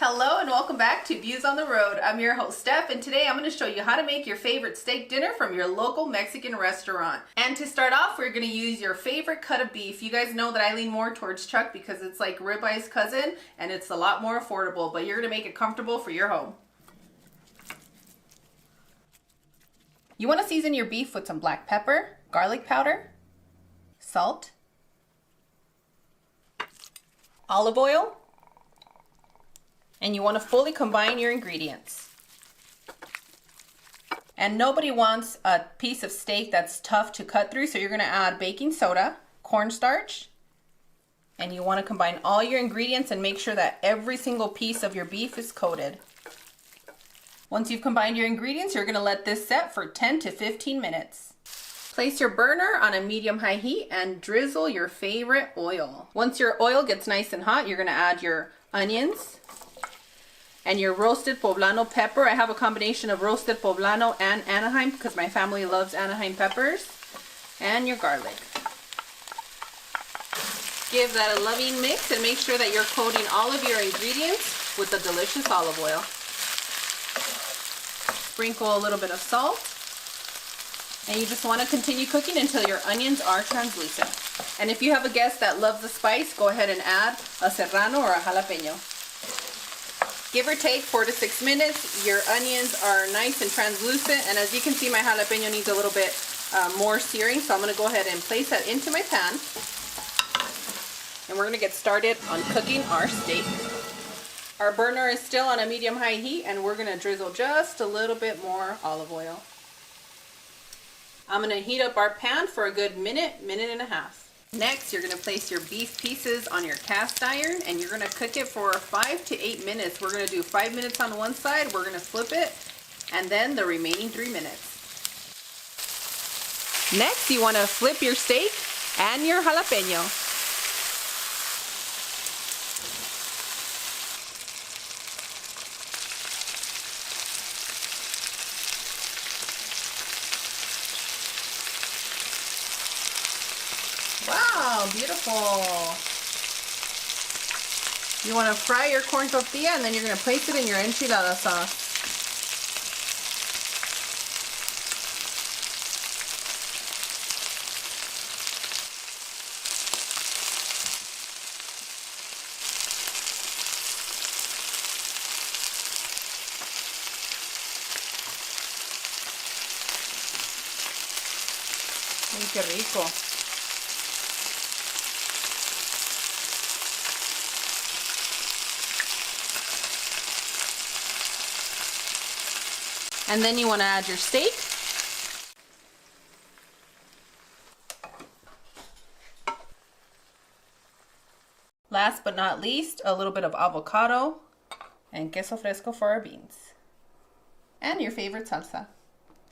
Hello and welcome back to Views on the Road. I'm your host Steph, and today I'm going to show you how to make your favorite steak dinner from your local Mexican restaurant. And to start off, we're going to use your favorite cut of beef. You guys know that I lean more towards chuck because it's like ribeye's cousin and it's a lot more affordable, but you're going to make it comfortable for your home. You want to season your beef with some black pepper, garlic powder, salt, olive oil, and you want to fully combine your ingredients. And nobody wants a piece of steak that's tough to cut through, so you're going to add baking soda, cornstarch, and you want to combine all your ingredients and make sure that every single piece of your beef is coated. Once you've combined your ingredients, you're going to let this set for 10 to 15 minutes. Place your burner on a medium-high heat and drizzle your favorite oil. Once your oil gets nice and hot, you're going to add your onions and your roasted poblano pepper. I have a combination of roasted poblano and Anaheim because my family loves Anaheim peppers. And your garlic. Give that a loving mix and make sure that you're coating all of your ingredients with the delicious olive oil. Sprinkle a little bit of salt. And you just want to continue cooking until your onions are translucent. And if you have a guest that loves the spice, go ahead and add a Serrano or a jalapeño. Give or take 4 to 6 minutes, your onions are nice and translucent, and as you can see, my jalapeno needs a little bit more searing, so I'm going to go ahead and place that into my pan. And we're going to get started on cooking our steak. Our burner is still on a medium-high heat, and we're going to drizzle just a little bit more olive oil. I'm going to heat up our pan for a good minute, minute and a half. Next, you're going to place your beef pieces on your cast iron and you're going to cook it for 5 to 8 minutes. We're going to do 5 minutes on one side, we're going to flip it, and then the remaining 3 minutes. Next, you want to flip your steak and your jalapeno. Wow, beautiful. You want to fry your corn tortilla and then you're going to place it in your enchilada sauce. Ay, qué rico. And then you want to add your steak. Last but not least, a little bit of avocado and queso fresco for our beans. And your favorite salsa.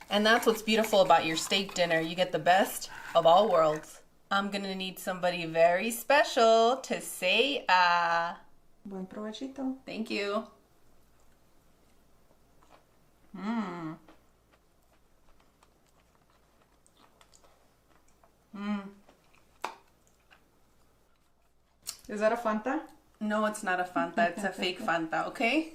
And that's what's beautiful about your steak dinner. You get the best of all worlds. I'm gonna need somebody very special to say Buen provechito. Thank you. Is that a Fanta? No, it's not a Fanta. It's a fake Fanta, okay?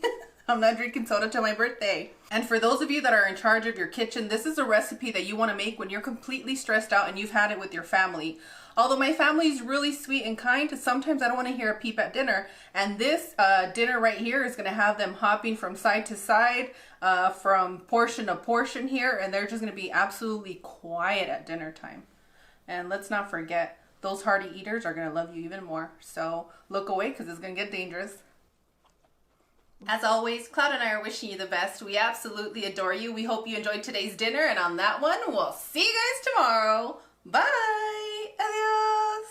I'm not drinking soda till my birthday. And for those of you that are in charge of your kitchen, this is a recipe that you want to make when you're completely stressed out and you've had it with your family. Although my family is really sweet and kind, sometimes I don't want to hear a peep at dinner. And this dinner right here is going to have them hopping from side to side, from portion to portion here. And they're just going to be absolutely quiet at dinner time. And let's not forget, those hearty eaters are going to love you even more. So look away because it's going to get dangerous. As always, Cloud and I are wishing you the best. We absolutely adore you. We hope you enjoyed today's dinner. And on that one, we'll see you guys tomorrow. Bye. Adios.